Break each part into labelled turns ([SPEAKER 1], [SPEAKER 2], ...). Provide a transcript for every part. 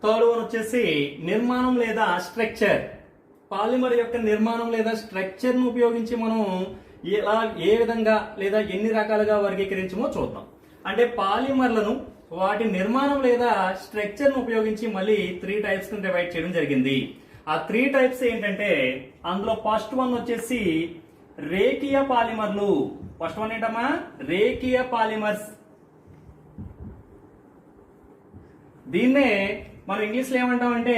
[SPEAKER 1] Third one వచ్చేసి నిర్మాణం లేదా స్ట్రక్చర్. పాలిమర్ యొక్క నిర్మాణం లేదా స్ట్రక్చర్ ను ఉపయోగించి మనం ఎలా ఏ విధంగా లేదా ఎన్ని రకాలుగా వర్గీకరించమో చూద్దాం. అంటే పాలిమర్లను వాటి నిర్మాణం లేదా స్ట్రక్చర్ ను ఉపయోగించి మళ్ళీ 3 టైప్స్ ను డివైడ్ చేయడం జరిగింది. ఆ 3 టైప్స్ ఏంటంటే అందులో ఫస్ట్ వన్ వచ్చేసి రేఖీయ పాలిమర్లు. ఫస్ట్ వన్ ఏంటమ్మా? రేఖీయ పాలిమర్స్. దీన్నే మనం ఇంగ్లీష్ లో ఏమంటామంటే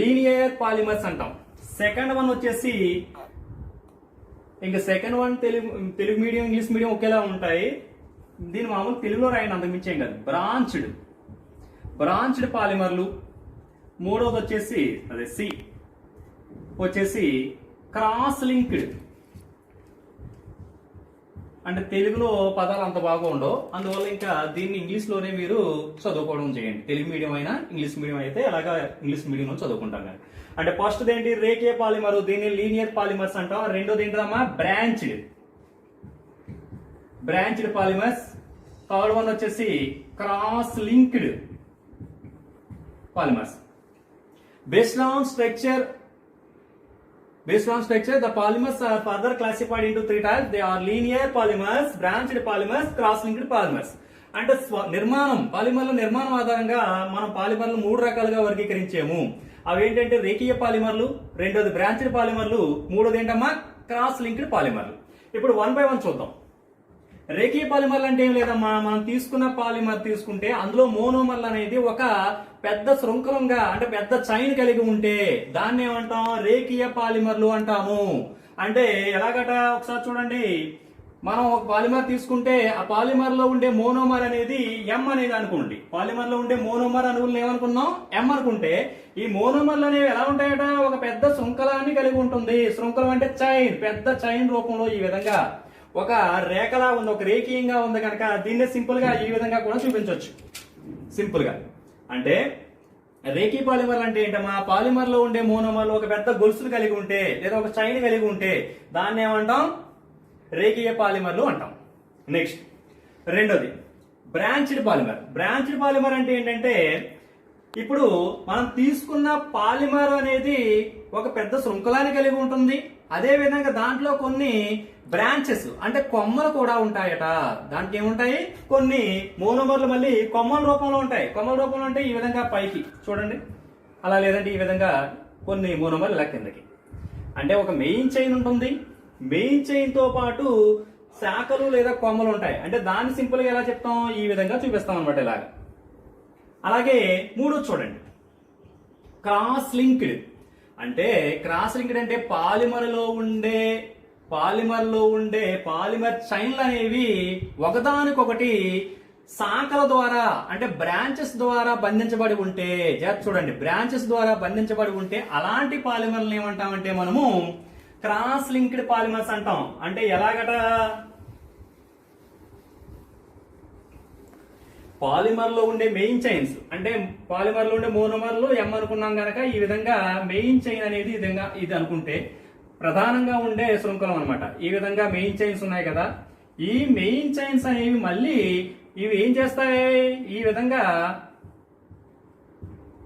[SPEAKER 1] లీనియర్ పాలిమర్స్ అంటాం. సెకండ్ వన్ వచ్చేసి ఇంకా second one Telugu medium English medium ఒకేలా ఉంటాయి. దీని మామూలు తెలుగులో రాయండి, అంతకు మించి ఏం కాదు. బ్రాంచ్డ్ పాలిమర్లు. మూడోది వచ్చేసి అదే సి వచ్చేసి క్రాస్ లింక్డ్. అంటే తెలుగులో పదాలు అంత బాగా ఉండవు, అందువల్ల ఇంకా దీన్ని ఇంగ్లీష్ లోనే మీరు చదువుకోవడం చేయండి. తెలుగు మీడియం అయినా ఇంగ్లీష్ మీడియం అయితే అలాగా ఇంగ్లీష్ మీడియంలో చదువుకుంటాం కానీ. అంటే ఫస్ట్ ఏంటి? రేఖీయ పాలిమర్, దీన్ని లీనియర్ పాలిమర్స్ అంటాం. రెండోది ఏంటమ్మా? Branched polymers. థర్డ్ వన్ వచ్చేసి cross linked polymers. Based on structure, the polymers are further classified into 3 types. They are linear polymers, branched polymers, cross-linked polymers. అంటే పాలిమర్ల నిర్మాణం ఆధారంగా మనం పాలిమర్లు 3 రకాలుగా వర్గీకరించాము. అవి ఏంటంటే రేఖీయ పాలిమర్లు, రెండోది బ్రాంచ్డ్ పాలిమర్లు, మూడోది ఏంటమ్మా? క్రాస్ లింక్డ్ పాలిమర్లు. ఇప్పుడు 1 by 1 చూద్దాం. రేఖీయ పాలిమర్లు అంటే ఏం లేదమ్మా, మనం తీసుకున్న పాలిమర్ తీసుకుంటే అందులో మోనోమర్లు అనేది ఒక పెద్ద శృంఖలంగా అంటే పెద్ద చైన్ కలిగి ఉంటే దాన్ని ఏమంటాం? రేఖీయ పాలిమర్లు అంటాము. అంటే ఎలాగట ఒకసారి చూడండి. మనం ఒక పాలిమర్ తీసుకుంటే ఆ పాలిమర్ లో ఉండే మోనోమర్ అనేది ఎం అనేది అనుకోండి. పాలిమర్ లో ఉండే మోనోమర్ అణువులను ఏమనుకున్నాం? ఎం అనుకుంటే ఈ మోనోమర్లు అనేవి ఎలా ఉంటాయట? ఒక పెద్ద శృంఖలాన్ని కలిగి ఉంటుంది. శృంఖలం అంటే చైన్, పెద్ద చైన్ రూపంలో ఈ విధంగా ఒక రేఖలా ఉంది, ఒక రేఖీయంగా ఉంది కనుక దీన్నే సింపుల్ గా ఈ విధంగా కూడా చూపించవచ్చు. సింపుల్ గా అంటే రేఖీ పాలిమర్లు అంటే ఏంటమ్మా? పాలిమర్ లో ఉండే మోనోమర్లు ఒక పెద్ద గొలుసులు కలిగి ఉంటే లేదా ఒక చైన్ కలిగి ఉంటే దాన్ని ఏమంటాం? రేఖీయ పాలిమర్లు అంటాం. నెక్స్ట్ రెండోది బ్రాంచ్డ్ పాలిమర్ అంటే ఏంటంటే ఇప్పుడు మనం తీసుకున్న పాలిమర్ అనేది ఒక పెద్ద శృంఖలాన్ని కలిగి ఉంటుంది. అదే విధంగా దాంట్లో కొన్ని బ్రాంచెస్ అంటే కొమ్మలు కూడా ఉంటాయట. దానికి ఏముంటాయి? కొన్ని మోనోమర్లు మళ్ళీ కొమ్మల రూపంలో ఉంటాయి. కొమ్మల రూపంలో అంటే ఈ విధంగా పైకి చూడండి, అలా లేదంటే ఈ విధంగా కొన్ని మోనోమర్లు ఇలా కిందకి. అంటే ఒక మెయిన్ చైన్ ఉంటుంది, మెయిన్ చైన్ తో పాటు శాఖలు లేదా కొమ్మలు ఉంటాయి. అంటే దాన్ని సింపుల్ గా ఎలా చెప్తాం? ఈ విధంగా చూపిస్తాం అనమాట ఇలాగా. అలాగే మూడో చూడండి, క్రాస్ లింక్డ్. అంటే క్రాస్ లింక్డ్ అంటే పాలిమర్ లో ఉండే పాలిమర్ చైన్లు అనేవి ఒకదానికొకటి శాఖల ద్వారా అంటే బ్రాంచెస్ ద్వారా బంధించబడి ఉంటే, చూడండి, బ్రాంచెస్ ద్వారా బంధించబడి ఉంటే అలాంటి పాలిమర్లను ఏమంటామంటే మనము క్రాస్ లింక్డ్ పాలిమర్స్ అంటాం. అంటే ఎలాగట? పాలిమర్ లో ఉండే మెయిన్ చైన్స్ అంటే పాలిమర్ లో ఉండే మోనోమర్లు ఎం అనుకున్నాం గనక ఈ విధంగా మెయిన్ చైన్ అనేది ఇది అనుకుంటే ప్రధానంగా ఉండే శృంఖలం అనమాట. ఈ విధంగా మెయిన్ చైన్స్ ఉన్నాయి కదా, ఈ మెయిన్ చైన్స్ అనేవి మళ్ళీ ఇవి ఏం చేస్తాయి? ఈ విధంగా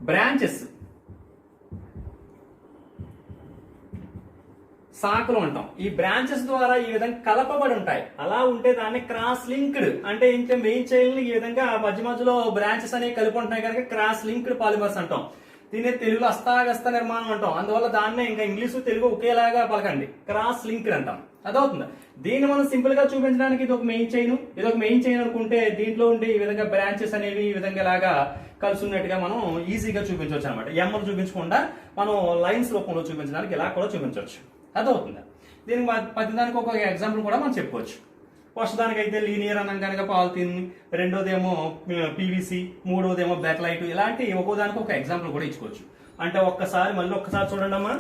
[SPEAKER 1] బ్రాంచెస్ శాఖలు అంటాం. ఈ బ్రాంచెస్ ద్వారా ఈ విధంగా కలపబడి ఉంటాయి. అలా ఉంటే దాన్ని క్రాస్ లింక్డ్ అంటే ఇంకా మెయిన్ చైన్ ఈ విధంగా మధ్య మధ్యలో బ్రాంచెస్ అనేవి కలిపి ఉంటున్నాయి కనుక క్రాస్ లింక్డ్ పాలిమర్స్ అంటాం. దీన్ని తెలుగులో అస్తాగస్త నిర్మాణం అంటాం. అందువల్ల దాన్నే ఇంకా ఇంగ్లీష్ తెలుగు ఒకేలాగా పలకండి, క్రాస్ లింక్డ్ అంటాం. అదవుతుంది. దీన్ని మనం సింపుల్ గా చూపించడానికి ఇది ఒక మెయిన్ చైన్ అనుకుంటే దీంట్లో ఉండే ఈ విధంగా బ్రాంచెస్ అనేవి ఈ విధంగా లాగా కలిసి ఉన్నట్టుగా మనం ఈజీగా చూపించవచ్చు అనమాట. ఎమ్మలు చూపించకుండా మనం లైన్స్ రూపంలో చూపించడానికి ఇలా కూడా చూపించవచ్చు. అదవుతుంది. దీనికి ప్రతిదానికి ఒక ఎగ్జాంపుల్ కూడా మనం చెప్పుకోవచ్చు. ఫస్ట్ దానికైతే లీనియర్ అన్నాం కనుక పాలిథిన్, రెండోదేమో పీవీసీ, మూడోదేమో బ్యాక్లైట్, ఇలాంటి ఒక్కోదానికి ఒక ఎగ్జాంపుల్ కూడా ఇచ్చుకోవచ్చు. అంటే మళ్ళీ ఒక్కసారి చూడండి అమ్మా.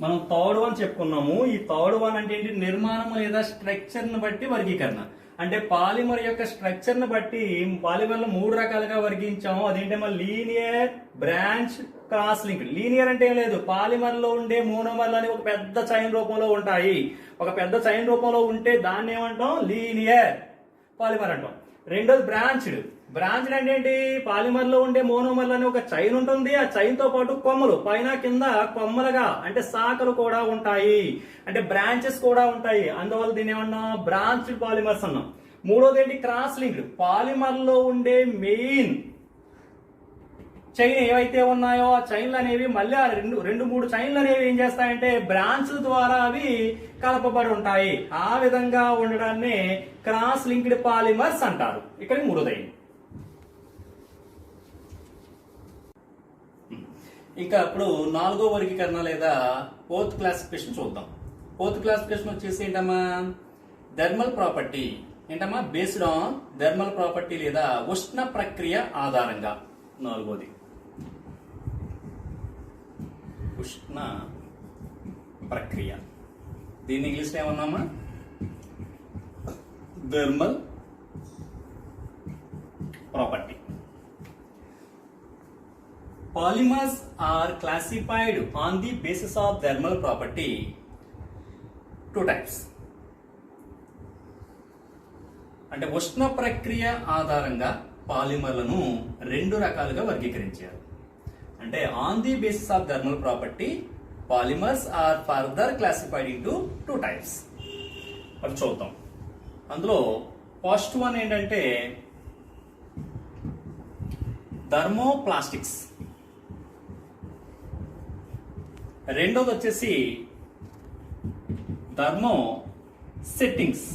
[SPEAKER 1] మనం థర్డ్ వన్ చెప్పుకున్నాము. ఈ థర్డ్ వన్ అంటే ఏంటి? నిర్మాణం లేదా స్ట్రక్చర్ ని బట్టి వర్గీకరణ. అంటే పాలిమర్ యొక్క స్ట్రక్చర్ ని బట్టి పాలిమర్ లో 3 రకాలుగా వర్గీంచాము. అదేంటమ్మా, linear, branch, cross linked. Linear అంటే ఏం లేదు, పాలిమర్ లో ఉండే మోనోమర్లు అని ఒక పెద్ద చైన్ రూపంలో ఉంటాయి. ఒక పెద్ద చైన్ రూపంలో ఉంటే దాన్ని ఏమంటాం, లీనియర్ పాలిమర్ అంటాం. రెండోది బ్రాంచ్డ్. బ్రాంచ్డ్ అంటే ఏంటి, పాలిమర్ లో ఉండే మోనోమర్లు అని ఒక చైన్ ఉంటుంది. ఆ చైన్ తో పాటు కొమ్మలు పైన కింద కొమ్మలుగా అంటే శాఖలు కూడా ఉంటాయి, అంటే బ్రాంచెస్ కూడా ఉంటాయి. అందువల్ల దీన్ని ఏమన్నా బ్రాంచ్డ్ పాలిమర్స్ అన్నాం. మూడోది ఏంటి, క్రాస్ లింక్డ్. పాలిమర్ లో ఉండే మెయిన్ చైన్ ఏవైతే ఉన్నాయో ఆ చైన్లు అనేవి మళ్ళీ ఆ రెండు మూడు చైన్లు అనేవి ఏం చేస్తాయంటే బ్రాంచ్ ద్వారా అవి కలపబడి ఉంటాయి. ఆ విధంగా ఉండడాన్ని క్రాస్ లింక్డ్ పాలిమర్స్ అంటారు. ఇక్కడ మూడోది. ఇంకా ఇప్పుడు 4వ వర్గీకరణ లేదా 4th క్లాసిఫికేషన్ చూద్దాం. 4th క్లాసిఫికేషన్ వచ్చేసి ఏంటమ్మా, థర్మల్ ప్రాపర్టీ. ఏంటమ్మా, బేస్డ్ ఆన్ థర్మల్ ప్రాపర్టీ లేదా ఉష్ణ ప్రక్రియ ఆధారంగా. 4వది ఉష్ణ ప్రక్రియ. దీన్ని ఇంగ్లీష్ లో ఏమన్నామా, thermal property. Polymers are classified on the basis of thermal property. 2 types. అంటే ఉష్ణ ప్రక్రియ ఆధారంగా పాలిమర్లను 2 రకాలుగా వర్గీకరించారు. అంటే on the basis of thermal property polymers are further classified into 2 types. అవి చూద్దాం. అందులో ఫస్ట్ వన్ ఏంటంటే థర్మోప్లాస్టిక్స్. రెండోది వచ్చేసి థర్మో సెట్టింగ్స్.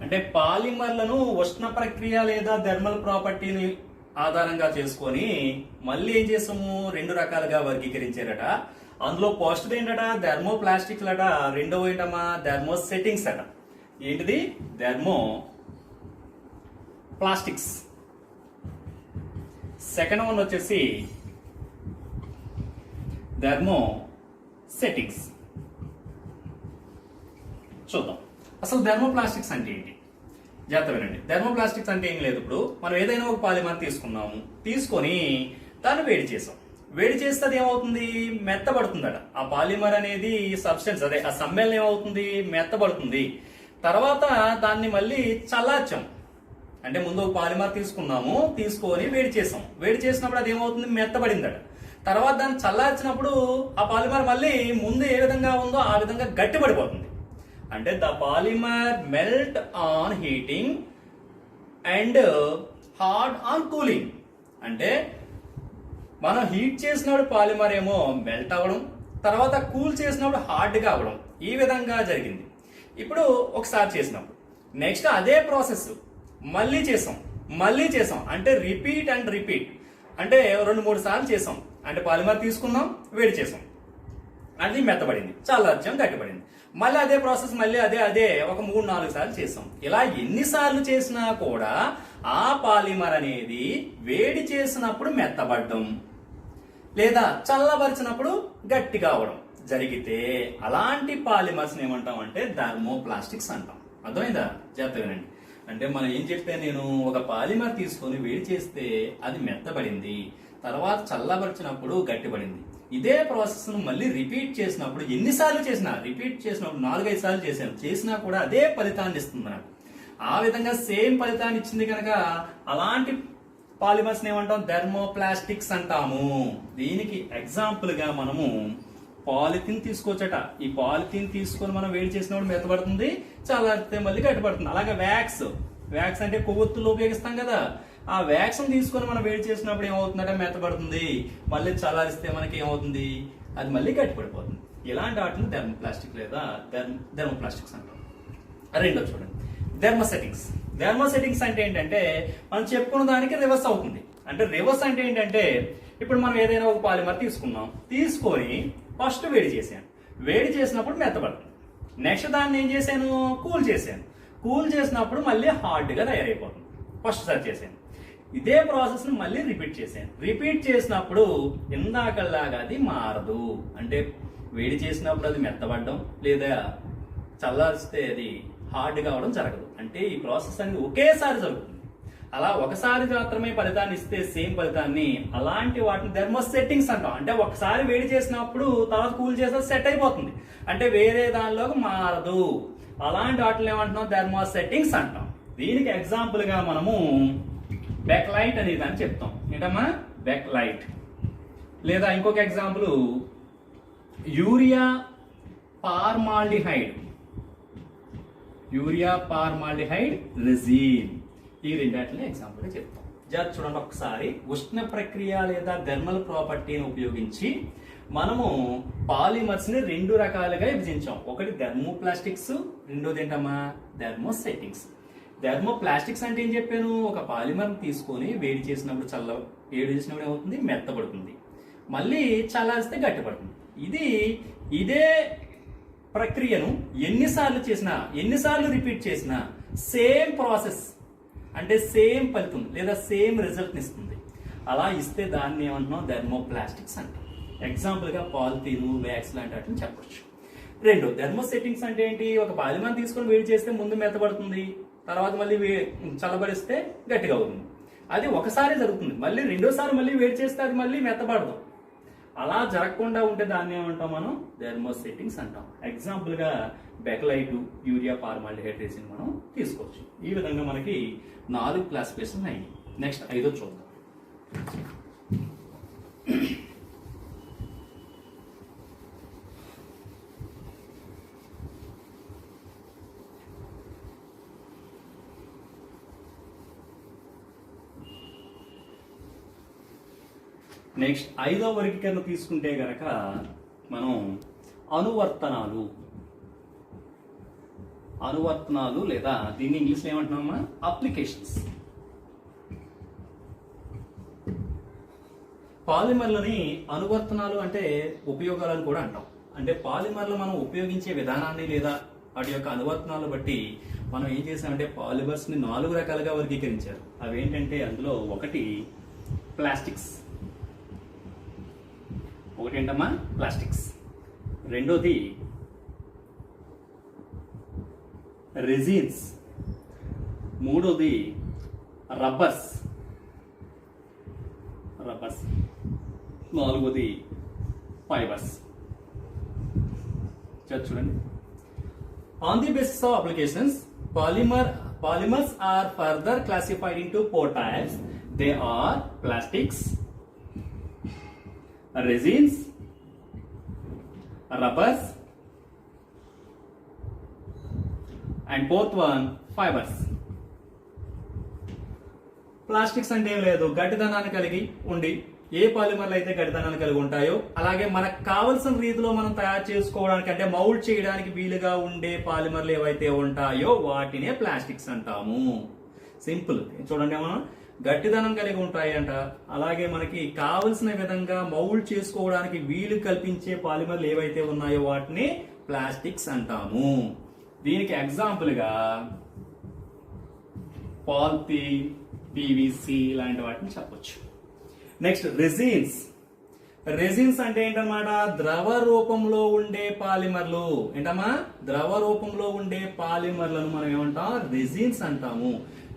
[SPEAKER 1] అంటే పాలిమర్లను ఉష్ణ ప్రక్రియ లేదా థర్మల్ ప్రాపర్టీని ఆధారంగా చేసుకొని మళ్ళీ ఏం చేసాము, 2 రకాలుగా వర్గీకరించారట. అందులో ఫస్ట్ ఏంటట థర్మోప్లాస్టిక్స్ అట, రెండవ ఏంటమ్మా థర్మో సెట్టింగ్స్ అట. ఏంటిది, థర్మో ప్లాస్టిక్స్. సెకండ్ వన్ వచ్చేసి థర్మో సెట్టింగ్స్. చూద్దాం అసలు థర్మోప్లాస్టిక్స్ అంటే ఏంటి. జాగ్రత్త వినండి. థర్మోప్లాస్టిక్స్ అంటే ఏం లేదు, ఇప్పుడు మనం ఏదైనా ఒక పాలిమర్ తీసుకున్నాము, తీసుకొని దాన్ని వేడి చేసాం. వేడి చేస్తే అది ఏమవుతుంది, మెత్తబడుతుందట. ఆ పాలిమర్ అనేది సబ్స్టెన్స్, అదే ఆ సమ్మేళనం ఏమవుతుంది, మెత్తబడుతుంది. తర్వాత దాన్ని మళ్ళీ చల్లార్చాం. అంటే ముందు ఒక పాలిమర్ తీసుకున్నాము, తీసుకొని వేడి చేసాం. వేడి చేసినప్పుడు అది ఏమవుతుంది, మెత్తబడిందట. తర్వాత దాన్ని చల్లార్చినప్పుడు ఆ పాలిమర్ మళ్ళీ ముందు ఏ విధంగా ఉందో ఆ విధంగా గట్టిపడిపోతుంది. అంటే the polymer melt on heating and hard on cooling. అంటే మనం హీట్ చేసినప్పుడు పాలిమర్ ఏమో మెల్ట్ అవ్వడం, తర్వాత కూల్ చేసినప్పుడు హార్డ్గా అవ్వడం, ఈ విధంగా జరిగింది. ఇప్పుడు ఒకసారి చేసినప్పుడు నెక్స్ట్ అదే ప్రాసెస్ మళ్ళీ చేసాం. అంటే రిపీట్ అండ్ రిపీట్. అంటే 2-3 సార్లు చేసాం. అంటే పాలిమర్ తీసుకున్నాం, వేడి చేసాం, అది మెత్తబడింది, చల్లార్చాం, గట్టిపడింది. మళ్ళీ అదే ప్రాసెస్ మళ్ళీ అదే ఒక 3-4 సార్లు చేసాం. ఇలా ఎన్నిసార్లు చేసినా కూడా ఆ పాలిమర్ అనేది వేడి చేసినప్పుడు మెత్తబడ్డం లేదా చల్లబరిచినప్పుడు గట్టిగా అవడం జరిగితే అలాంటి పాలిమర్స్ ఏమంటాం అంటే థర్మోప్లాస్టిక్స్ అంటాం. అర్థమైందా? జాగ్రత్త వినండి. అంటే మనం ఏం చెప్తే, నేను ఒక పాలిమర్ తీసుకొని వేడి చేస్తే అది మెత్తబడింది, తర్వాత చల్లబరిచినప్పుడు గట్టిపడింది. ఇదే ప్రాసెస్ ను మళ్ళీ రిపీట్ చేసినప్పుడు ఎన్నిసార్లు చేసినా, రిపీట్ చేసినప్పుడు 4-5 సార్లు చేసినా కూడా అదే ఫలితాన్ని ఇస్తుంది నాకు. ఆ విధంగా సేమ్ ఫలితాన్ని ఇచ్చింది కనుక అలాంటి పాలిమర్స్ ఏమంటాం, థర్మోప్లాస్టిక్స్ అంటాము. దీనికి ఎగ్జాంపుల్ గా మనము పాలిథిన్ తీసుకోవచ్చట. ఈ పాలిథిన్ తీసుకొని మనం వేడి చేసినప్పుడు మెత్తబడుతుంది, చల్లారితే మళ్ళీ గట్టిపడుతుంది. అలాగే వ్యాక్స్ అంటే కొవ్వొత్తులు ఉపయోగిస్తాం కదా, ఆ వ్యాక్స్ తీసుకొని మనం వేడి చేసినప్పుడు ఏమవుతుందంటే మెత్తబడుతుంది, మళ్ళీ చల్లారిస్తే మనకి ఏమవుతుంది, అది మళ్ళీ గట్టిపడిపోతుంది. ఇలాంటి వాటిని థర్మోప్లాస్టిక్ లేదా థర్మోప్లాస్టిక్స్ అంటాం. రెండో చూడండి, థర్మోసెట్టింగ్స్ అంటే ఏంటంటే మనం చెప్పుకున్న దానికి రివర్స్ అవుతుంది. అంటే రివర్స్ అంటే ఏంటంటే, ఇప్పుడు మనం ఏదైనా ఒక పాలిమర్ తీసుకొని ఫస్ట్ వేడి చేసినప్పుడు మెత్తబడుతుంది. నెక్స్ట్ దాన్ని ఏం చేశాను, కూల్ చేసినప్పుడు మళ్ళీ హార్డ్గా తయారైపోతుంది. ఫస్ట్ సారి చేశాను. ఇదే ప్రాసెస్ ను మళ్ళీ రిపీట్ చేసినప్పుడు ఇందాకలాగా అది మారదు. అంటే వేడి చేసినప్పుడు అది మెత్తబడ్డం లేదా చల్లారిస్తే అది హార్డ్ కావడం జరగదు. అంటే ఈ ప్రాసెస్ అనేది ఒకేసారి జరుగుతుంది. అలా ఒకసారి మాత్రమే ఫలితాన్ని ఇస్తే సేమ్ ఫలితాన్ని, అలాంటి వాటిని థెర్మో సెట్టింగ్స్ అంటాం. అంటే ఒకసారి వేడి చేసినప్పుడు తర్వాత కూల్ చేస్తే సెట్ అయిపోతుంది, అంటే వేరే దానిలోకి మారదు. అలాంటి వాటిని ఏమంటున్నాం? థెర్మో సెట్టింగ్స్ అంటాం. దీనికి ఎగ్జాంపుల్ గా మనము బెక్లైట్ అనేది అని చెప్తాం. ఏంటమ్మా? బెక్లైట్. లేదా ఇంకొక example urea formaldehyde, urea formaldehyde resin. ఈ రెండాటిని ఎగ్జాంపుల్ చెప్తాం. చూడండి ఒకసారి. ఉష్ణ ప్రక్రియ లేదా థర్మల్ ప్రాపర్టీని ఉపయోగించి మనము పాలిమర్స్ ని రెండు రకాలుగా విభజించాం. ఒకటి థర్మోప్లాస్టిక్స్, రెండోది ఏంటమ్మా? థర్మోసెట్టింగ్స్. థర్మోప్లాస్టిక్స్ అంటే ఏం చెప్పాను? ఒక పాలిమర్ తీసుకొని వేడి చేసినప్పుడు వేడి చేసినప్పుడు ఏమవుతుంది? మెత్తబడుతుంది, మళ్ళీ చల్లారిస్తే గట్టిపడుతుంది. ఇదే ప్రక్రియను ఎన్నిసార్లు రిపీట్ చేసినా సేమ్ ప్రాసెస్, అంటే సేమ్ ఫలితం లేదా సేమ్ రిజల్ట్ ఇస్తుంది. అలా ఇస్తే దాన్ని ఏమంటున్నాం? థర్మోప్లాస్టిక్స్ అంటాం. ఎగ్జాంపుల్ గా పాలిథీన్, వ్యాక్స్ లాంటి వాటిని చెప్పొచ్చు. రెండు థర్మోసెట్టింగ్స్ అంటే ఏంటి? ఒక పాలిమర్ తీసుకొని వేడి చేస్తే ముందు మెత్తబడుతుంది, తర్వాత మళ్ళీ చల్లబడిస్తే గట్టిగా అవుతుంది. అది ఒకసారి జరుగుతుంది, మళ్ళీ రెండోసారి మళ్ళీ వేడి చేస్తే అది మళ్ళీ మెత్తబడదు. అలా జరగకుండా ఉంటే దాన్ని ఏమంటాం మనం? థర్మోసెట్టింగ్స్ అంటాం. ఎగ్జాంపుల్ గా బెక్లైట్, యూరియా ఫార్మాల్డిహైడ్ రెసిన్ మనం తీసుకోవచ్చు. ఈ విధంగా మనకి 4 క్లాసిఫికేషన్ అయ్యి. నెక్స్ట్ 5వ చూద్దాం. నెక్స్ట్ 5వ వర్గీకరణ తీసుకుంటే గనక మనం అనువర్తనాలు లేదా దీన్ని ఇంగ్లీష్లో ఏమంటున్నామా? అప్లికేషన్స్. పాలిమర్లని అనువర్తనాలు అంటే ఉపయోగాలను కూడా అంటాం. అంటే పాలిమర్లు మనం ఉపయోగించే విధానాన్ని లేదా వాటి యొక్క అనువర్తనాలు బట్టి మనం ఏం చేసామంటే పాలిమర్స్ ని 4 రకాలుగా వర్గీకరించారు. అవి ఏంటంటే అందులో ఒకటి ఏంటమ్మా? ప్లాస్టిక్స్. రెండోది రెజిన్స్. మూడోది రబ్బర్స్. నాలుగోది ఫైబర్స్. చూడండి. On the basis of applications, polymers are further classified into 4 types. They are plastics, resins, rubbers, and fourth one fibers. Plastics అంటే ఏం లేదు, గట్టిదనాన్ని కలిగి ఉండి ఏ పాలిమర్లు అయితే గట్టిదనాన్ని కలిగి ఉంటాయో అలాగే మనకు కావలసిన రీతిలో మనం తయారు చేసుకోవడానికి అంటే మౌల్డ్ చేయడానికి వీలుగా ఉండే పాలిమర్లు ఏవైతే ఉంటాయో వాటినే ప్లాస్టిక్స్ అంటాము. సింపుల్. చూడండి, మనం గట్టిదనం కలిగి ఉంటాయంట, అలాగే మనకి కావలసిన విధంగా మౌల్డ్ చేసుకోవడానికి వీలు కల్పించే పాలిమర్లు ఏవైతే ఉన్నాయో వాటిని ప్లాస్టిక్స్ అంటాము. దీనికి ఎగ్జాంపుల్ గా పాలిథీన్, పీవీసీ లాంటి వాటిని చెప్పొచ్చు. నెక్స్ట్ రెజిన్స్ అంటే ఏంటన్నమాట? ద్రవ రూపంలో ఉండే పాలిమర్లు. ఏంటమ్మా? ద్రవ రూపంలో ఉండే పాలిమర్లను మనం ఏమంటాం? రెజిన్స్ అంటాము.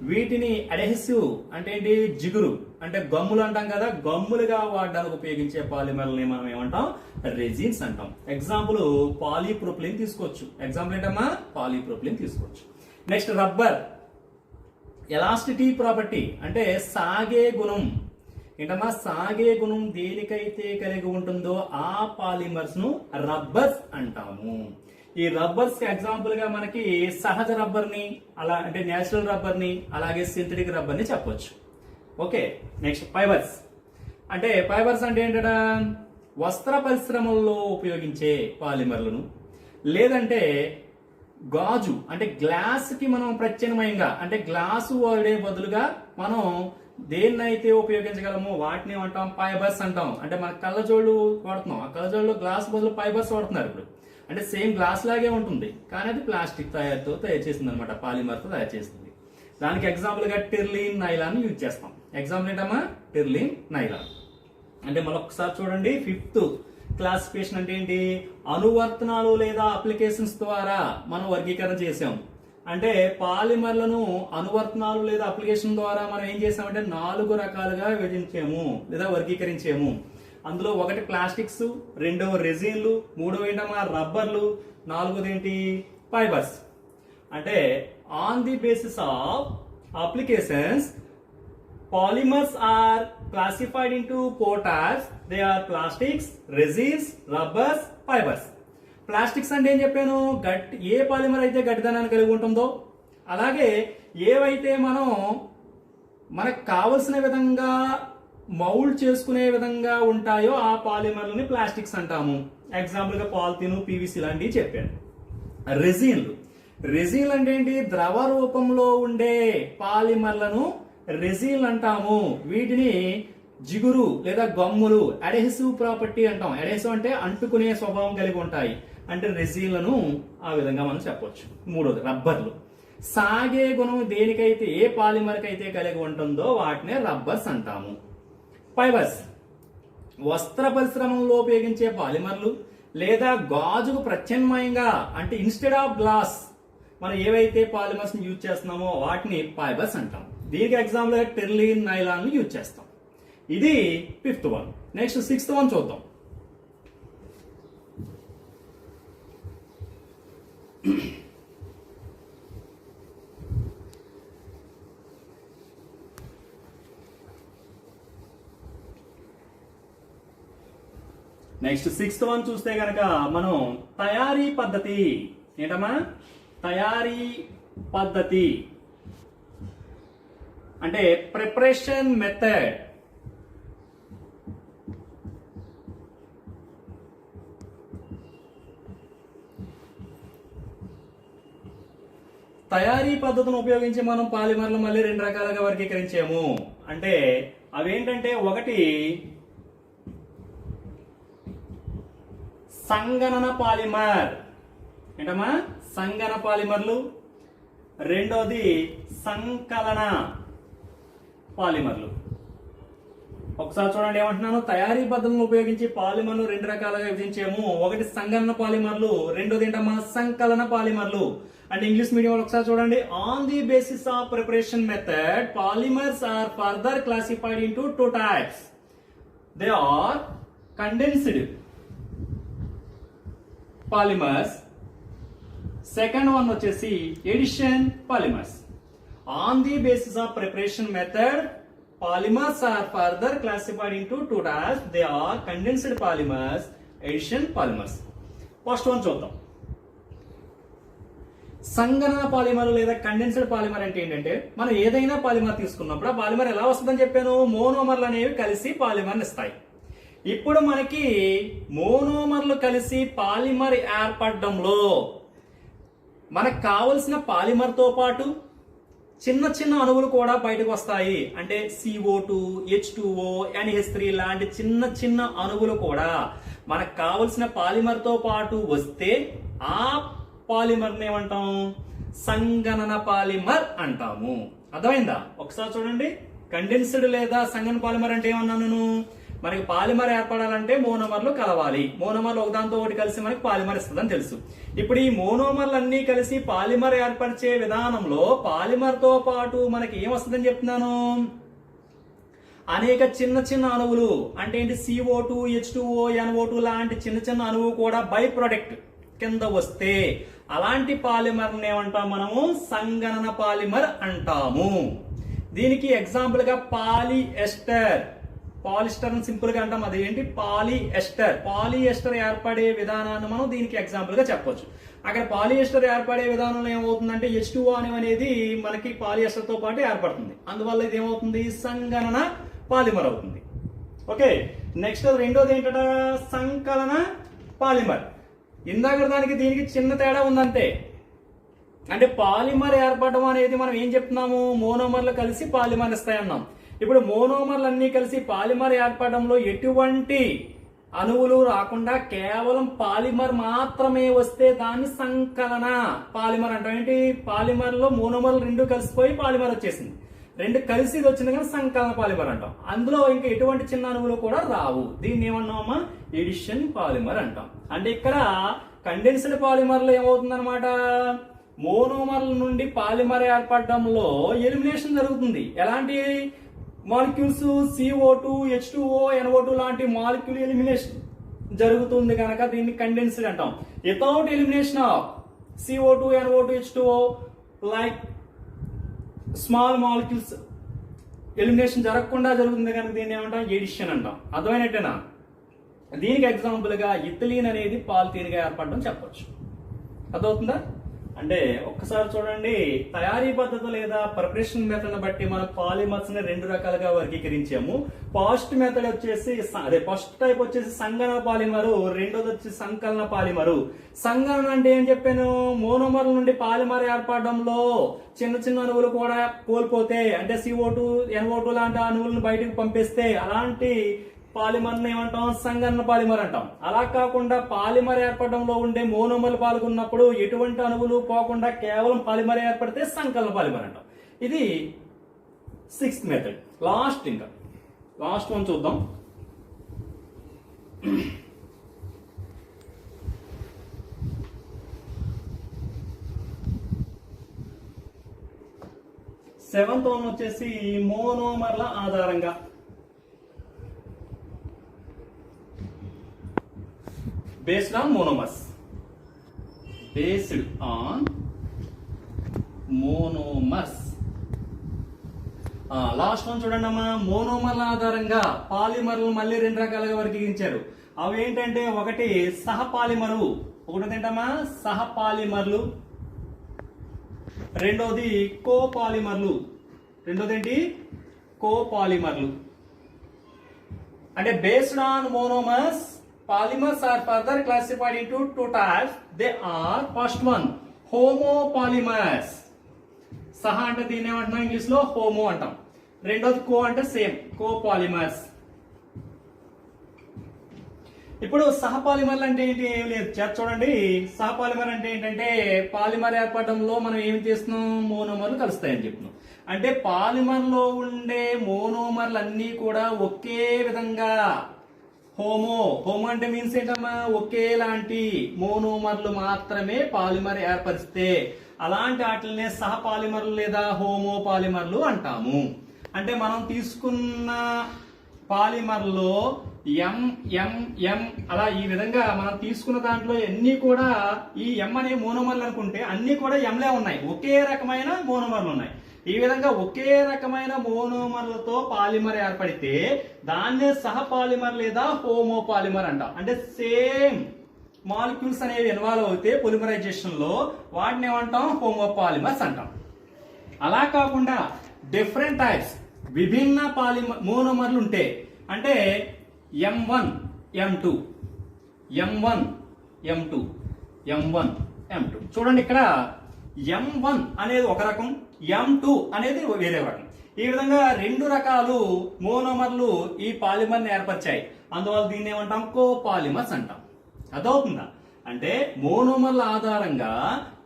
[SPEAKER 1] వీటిని అడెసివ్ అంటే ఏంటి? జిగురు అంటే గమ్ములు అంటాం కదా, గమ్ములుగా వాడడానికి ఉపయోగించే పాలిమర్లని మనం ఏమంటాం? రెజిన్స్ అంటాం. ఎగ్జాంపుల్ పాలీప్రొపిలీన్ తీసుకోవచ్చు. ఎగ్జాంపుల్ ఏంటమ్మా? పాలీప్రొపిలీన్ తీసుకోవచ్చు. Next rubber. ఎలాస్టిటీ ప్రాపర్టీ అంటే సాగే గుణం. ఏంటమ్మా? సాగే గుణం దేనికైతే కలిగి ఉంటుందో ఆ పాలిమర్స్ ను రబ్బర్స్ అంటాము. ఈ రబ్బర్స్ కి ఎగ్జాంపుల్ గా మనకి సహజ రబ్బర్ ని, అలా అంటే నేచురల్ రబ్బర్ ని, అలాగే సింథటిక్ రబ్బర్ ని చెప్పొచ్చు. ఓకే. నెక్స్ట్ ఫైబర్స్ అంటే ఏంటంటే వస్త్ర పరిశ్రమల్లో ఉపయోగించే పాలిమర్లను, లేదంటే గాజు అంటే గ్లాస్ కి మనం ప్రత్యామ్నాయంగా అంటే గ్లాసు వాడే బదులుగా మనం దేన్నైతే ఉపయోగించగలమో వాటిని ఏమంటాం? ఫైబర్స్ అంటాం. అంటే మన కళ్ళజోళ్ళు వాడుతున్నాం, ఆ కళ్ళజోళ్ళు గ్లాస్ బదులు ఫైబర్స్ వాడుతున్నారు ఇప్పుడు. అంటే సేమ్ గ్లాస్ లాగే ఉంటుంది కానీ అది ప్లాస్టిక్ తయారు చేసింది అనమాట, పాలిమర్ తో తయారు చేసింది. దానికి ఎగ్జాంపుల్ గా టెర్లిన్, నైలాన్ యూజ్ చేస్తాం. ఎగ్జాంపుల్ ఏంటమ్మా? టెర్లిన్, నైలాన్. అంటే మళ్ళీ ఒకసారి చూడండి, 5th క్లాసిఫికేషన్ అంటే ఏంటి? అనువర్తనాలు లేదా అప్లికేషన్స్ ద్వారా మనం వర్గీకరణ చేసాం. అంటే పాలిమర్లను అనువర్తనాలు లేదా అప్లికేషన్ ద్వారా మనం ఏం చేసామంటే 4 రకాలుగా విభజించాము లేదా వర్గీకరించాము. అందులో ఒకటి ప్లాస్టిక్స్, రెండవ రెజిన్లు, మూడవ ఏంటమ్మా రబ్బర్లు, నాలుగోది ఏంటి ఫైబర్స్. అంటే on the basis of applications polymers are classified into 4 types. They are plastics, resins, rubbers, fibers. Plastics అంటే ఏం చెప్పాను, ఏ పాలిమర్ అయితే గట్టిదనాన్ని కలిగి ఉంటుందో, అలాగే ఏవైతే మనకు కావలసిన విధంగా మౌల్డ్ చేసుకునే విధంగా ఉంటాయో ఆ పాలిమర్లని ప్లాస్టిక్స్ అంటాము. ఎగ్జాంపుల్ గా పాలిథిన్, పీవీసీ లాంటివి చెప్పాను. రెజిన్లు అంటే ఏంటి, ద్రవ రూపంలో ఉండే పాలిమర్లను రెజిన్ అంటాము. వీటిని జిగురు లేదా గమ్ములు, అడెసివ్ ప్రాపర్టీ అంటాం. అడెసివ్ అంటే అంటుకునే స్వభావం కలిగి ఉంటాయి. అంటే రెజిన్లను ఆ విధంగా మనం చెప్పొచ్చు. మూడోది రబ్బర్లు. సాగే గుణం దేనికైతే ఏ పాలిమర్ కైతే కలిగి ఉంటుందో వాటినే రబ్బర్స్ అంటాము. ఫైబర్స్ వస్త్ర పరిశ్రమలో ఉపయోగించే పాలిమర్లు లేదా గాజుకు ప్రత్యామ్నాయంగా అంటే ఇన్స్టెడ్ ఆఫ్ గ్లాస్ మనం ఏవైతే పాలిమర్స్ యూజ్ చేస్తున్నామో వాటిని ఫైబర్స్ అంటాం. దీనికి ఎగ్జాంపుల్ టెర్లిన్, నైలాన్ యూజ్ చేస్తాం. ఇది 5th one. Next 6th one చూద్దాం. నెక్స్ట్ 6th వన్ చూస్తే గనక మనం తయారీ పద్ధతి ఏంటమ్మా, తయారీ పద్ధతి అంటే ప్రిపరేషన్ మెథడ్. తయారీ పద్ధతిని ఉపయోగించి మనం పాలిమర్లు మళ్ళీ 2 రకాలుగా వర్గీకరించాము. అంటే అవేంటంటే ఒకటి సంగణన పాలిమర్, ఏంటమ్మా సంగణ పాలిమర్లు. రెండోది సంకలన పాలిమర్లు. ఒకసారి చూడండి ఏమంటున్నాను, తయారీ పద్ధతులను ఉపయోగించి పాలిమర్లు 2 రకాలుగా విభజించాము. ఒకటి సంగణన పాలిమర్లు, రెండోది ఏంటమ్మా సంకలన పాలిమర్లు. అంటే ఇంగ్లీష్ మీడియం వాళ్ళు ఒకసారి చూడండి. On the basis of preparation method polymers are further classified into 2 types. They are condensed polymers, second one వచ్చేసి addition polymers. On the basis of preparation method polymers are further classified into 2 types. They are condensed polymers, addition polymers. First one చూద్దాం. సంగణన polymer లేదా condensed polymer అంటే ఏంటంటే మనం ఏదైనా polymer తీసుకున్నప్పుడు ఆ polymer ఎలా వస్తుందని చెప్పాను, మోనోమర్లు అనేవి కలిసి పాలిమర్ని ఇస్తాయి. ఇప్పుడు మనకి మోనోమర్లు కలిసి పాలిమర్ ఏర్పడడంలో మనకు కావలసిన పాలిమర్ తో పాటు చిన్న చిన్న అణువులు కూడా బయటకు వస్తాయి. అంటే CO2, H2O, NH3 లాంటి చిన్న చిన్న అణువులు కూడా మనకు కావలసిన పాలిమర్ తో పాటు వస్తే ఆ పాలిమర్ ఏమంటాం, సంగణన పాలిమర్ అంటాము. అర్థమైందా? ఒకసారి చూడండి. కండెన్స్డ్ లేదా సంగణ పాలిమర్ అంటే ఏమన్నాను, మనకి పాలిమర్ ఏర్పడాలంటే మోనోమర్లు కలవాలి. మోనోమర్లు ఒకదాంతో ఒకటి కలిసి మనకి పాలిమర్ ఇస్తుందని తెలుసు. ఇప్పుడు ఈ మోనోమర్లు అన్ని కలిసి పాలిమర్ ఏర్పరిచే విధానంలో పాలిమర్ తో పాటు మనకి ఏమొస్తుందని చెప్తున్నాను, అనేక చిన్న చిన్న అణువులు అంటే ఏంటి CO2, H2O, NO2 లాంటి చిన్న చిన్న అణువు కూడా బై ప్రొడక్ట్ కింద వస్తే అలాంటి పాలిమర్ ఏమంటాం మనము, సంగణన పాలిమర్ అంటాము. దీనికి ఎగ్జాంపుల్ గా పాలిఎస్టర్, పాలిస్టర్ అని సింపుల్ గా అంటాం. అది ఏంటి పాలిఎస్టర్. పాలిఎస్టర్ ఏర్పడే విధానాన్ని మనం దీనికి ఎగ్జాంపుల్ గా చెప్పొచ్చు. అక్కడ పాలిఎస్టర్ ఏర్పడే విధానంలో ఏమవుతుందంటే H2O అనేది మనకి పాలిఎస్టర్ తో పాటు ఏర్పడుతుంది. అందువల్ల ఇది ఏమవుతుంది, సంగణన పాలిమర్ అవుతుంది. ఓకే, నెక్స్ట్ రెండోది ఏంటంటే సంకలన పాలిమర్. ఇందాక దానికి దీనికి చిన్న తేడా ఉందంటే, అంటే పాలిమర్ ఏర్పడడం అనేది మనం ఏం చెప్తున్నాము, మోనోమర్లు కలిసి పాలిమర్ ఇస్తాయి అన్నాం. ఇప్పుడు మోనోమర్లు అన్ని కలిసి పాలిమర్ ఏర్పడడంలో ఎటువంటి అణువులు రాకుండా కేవలం పాలిమర్ మాత్రమే వస్తే దాన్ని సంకలన పాలిమర్ అంటాం. ఏంటి, పాలిమర్ లో మోనోమర్లు 2 కలిసిపోయి పాలిమర్ వచ్చేసింది, 2 కలిసి వచ్చింది కానీ సంకలన పాలిమర్ అంటాం. అందులో ఇంకా ఎటువంటి చిన్న అణువులు కూడా రావు. దీన్ని ఏమన్నామా, ఎడిషన్ పాలిమర్ అంటాం. అంటే ఇక్కడ కండెన్స్డ్ పాలిమర్ లో ఏమవుతుంది అనమాట, మోనోమర్ల నుండి పాలిమర్ ఏర్పడడంలో ఎలిమినేషన్ జరుగుతుంది. ఎలాంటి మాలిక్యూల్స్? CO2, H2O, NO2 లాంటి మాలిక్యూల్ ఎలిమినేషన్ జరుగుతుంది కనుక దీన్ని కండెన్స్డ్ అంటాం. Without elimination of CO2, NO2, H2O like small molecules elimination జరగకుండా జరుగుతుంది కనుక దీన్ని ఏమంటాం? ఎడిషన్ అంటాం. అర్థమైనట్టేనా? దీనికి ఎగ్జాంపుల్ గా ఇథిలీన్ అనేది పాలిథీన్ గా ఏర్పడడం చెప్పొచ్చు. అర్థమవుతుందా? అంటే ఒక్కసారి చూడండి, తయారీ పద్ధతి లేదా ప్రిపరేషన్ మెథడ్ బట్టి మనం పాలిమర్స్ ని 2 రకాలుగా వర్గీకరించాము. ఫస్ట్ మెథడ్ వచ్చేసి ఫస్ట్ టైప్ వచ్చేసి సంగణన పాలిమరు, రెండోది వచ్చి సంకలన పాలిమరు. సంగణన అంటే ఏం చెప్పాను? మోనోమర్ల నుండి పాలిమర్ ఏర్పడడంలో చిన్న చిన్న అణువులు కూడా కోల్పోతే, అంటే CO2, NO2 లాంటి అణువులను బయటకు పంపిస్తే అలాంటి పాలిమర్ ఏమంటాం? సంగణన పాలిమర్ అంటాం. అలా కాకుండా పాలిమర్ ఏర్పడడంలో ఉండే మోనోమర్లు పాల్గొన్నప్పుడు ఎటువంటి అణువులు పోకుండా కేవలం పాలిమర్ ఏర్పడితే సంకలన పాలిమర్ అంటాం. ఇది 6th మెథడ్. లాస్ట్ వన్ చూద్దాం. సెవెంత్ వన్ వచ్చేసి మోనోమర్ల ఆధారంగా. Based on monomers. Last one చూడండి అమ్మా. మోనోమర్ల ఆధారంగా పాలిమర్లు మళ్ళీ 2 రకాలుగా వర్గీకరించారు. అవి ఏంటంటే, ఒకటి సహపాలిమరు, ఒకటి ఏంటమ్మా? సహపాలిమర్లు. రెండోది కోపాలిమర్లు. రెండోది ఏంటి? కోపాలిమర్లు. అంటే based on monomers, polymers are further classified into 2 types. They are first one homopolymers. సహ అంటే దీన్ని ఏమంటున్నాం ఇంగ్లీష్ లో? హోమో అంటాం. రెండోది కో అంటే సేమ్, కోపాలిమర్స్. ఇప్పుడు సహపాలిమర్లు అంటే ఏంటి? ఏం లేదు, చూడండి. సహపాలిమర్ అంటే ఏంటంటే, పాలిమర్ ఏర్పడడంలో మనం ఏమి చేస్తున్నాం? మోనోమర్లు కలుస్తాయని చెప్తున్నాం. అంటే పాలిమర్ లో ఉండే మోనోమర్లు అన్ని కూడా ఒకే విధంగా హోమో అంటే మీన్స్ ఏంటమ్మా? ఒకేలాంటి మోనోమర్లు మాత్రమే పాలిమర్ ఏర్పరిస్తే అలాంటి వాటినే సహపాలిమర్లు లేదా హోమో పాలిమర్లు అంటాము. అంటే మనం తీసుకున్న పాలిమర్లో M అలా ఈ విధంగా మనం తీసుకున్న దాంట్లో అన్ని కూడా ఈ M అనే మోనోమర్లు అనుకుంటే అన్ని కూడా Mలే ఉన్నాయి, ఒకే రకమైన మోనోమర్లు ఉన్నాయి. ఈ విధంగా ఒకే రకమైన మోనోమర్లతో పాలిమర్ ఏర్పడితే దాన్నే సహపాలిమర్ లేదా హోమో పాలిమర్ అంటాం. అంటే సేమ్ మాలిక్యూల్స్ అనేవి ఇన్వాల్వ్ అవుతే పొలిమరైజేషన్ లో వాటిని ఏమంటాం? హోమో పాలిమర్స్ అంటాం. అలా కాకుండా డిఫరెంట్ టైప్స్ విభిన్న మోనోమర్లు ఉంటే, అంటే M1 M2 M1 M2 M1 M2. చూడండి, ఇక్కడ M1 అనేది ఒక రకం, M2 అనేది వేరే రకం. ఈ విధంగా 2 రకాలు మోనోమర్లు ఈ పాలిమర్ ని ఏర్పరిచాయి. అందువల్ల దీన్ని ఏమంటాం? కోపాలిమర్స్ అంటాం. అదవుతుందా? అంటే మోనోమర్ల ఆధారంగా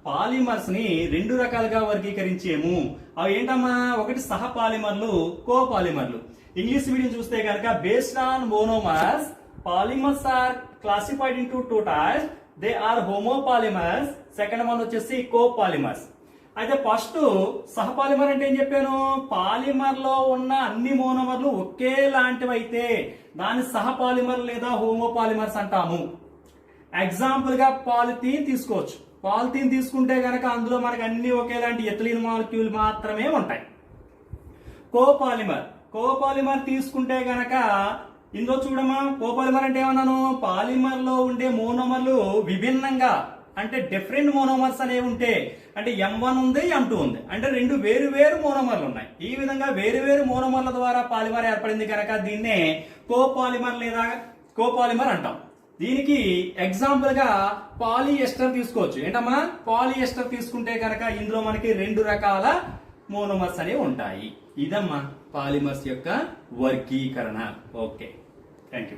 [SPEAKER 1] పాలిమర్స్ ని 2 రకాలుగా వర్గీకరించేము. అవి ఏంటమ్మా? ఒకటి సహపాలిమర్లు, కోపాలిమర్లు. ఇంగ్లీష్ మీడియం చూస్తే కనుక based on monomers polymers are classified into 2 types. They are homopolymers. Second one వచ్చేసి కోపాలిమర్స్. అయితే ఫస్ట్ సహపాలిమర్ అంటే ఏం చెప్పాను? పాలిమర్ లో ఉన్న అన్ని మోనోమర్లు ఒకేలాంటివి అయితే దాన్ని సహపాలిమర్ లేదా హోమోపాలిమర్స్ అంటాము. ఎగ్జాంపుల్ గా పాలిథీన్ తీసుకోవచ్చు. పాలిథీన్ తీసుకుంటే గనక అందులో మనకు అన్ని ఒకేలాంటి ఎథిలీన్ మాలిక్యూల్ మాత్రమే ఉంటాయి. కోపాలిమర్ తీసుకుంటే గనక ఇందులో చూడమా, కోపాలిమర్ అంటే ఏమన్నాను? పాలిమర్ లో ఉండే మోనోమర్లు విభిన్నంగా, అంటే డిఫరెంట్ మోనోమర్స్ అనేవి ఉంటే, అంటే M1 ఉంది, M2 ఉంది, అంటే 2 వేరు మోనోమర్లు ఉన్నాయి. ఈ విధంగా వేరు మోనోమర్ల ద్వారా పాలిమర్ ఏర్పడింది కనుక దీన్నే కోపాలిమర్ లేదా కోపాలిమర్ అంటాం. దీనికి ఎగ్జాంపుల్ గా పాలిఎస్టర్ తీసుకోవచ్చు. ఏంటమ్మా? పాలిఎస్టర్ తీసుకుంటే కనుక ఇందులో మనకి 2 రకాల మోనోమర్స్ అనేవి ఉంటాయి. ఇదమ్మా పాలిమర్స్ యొక్క వర్గీకరణ. Okay, thank you.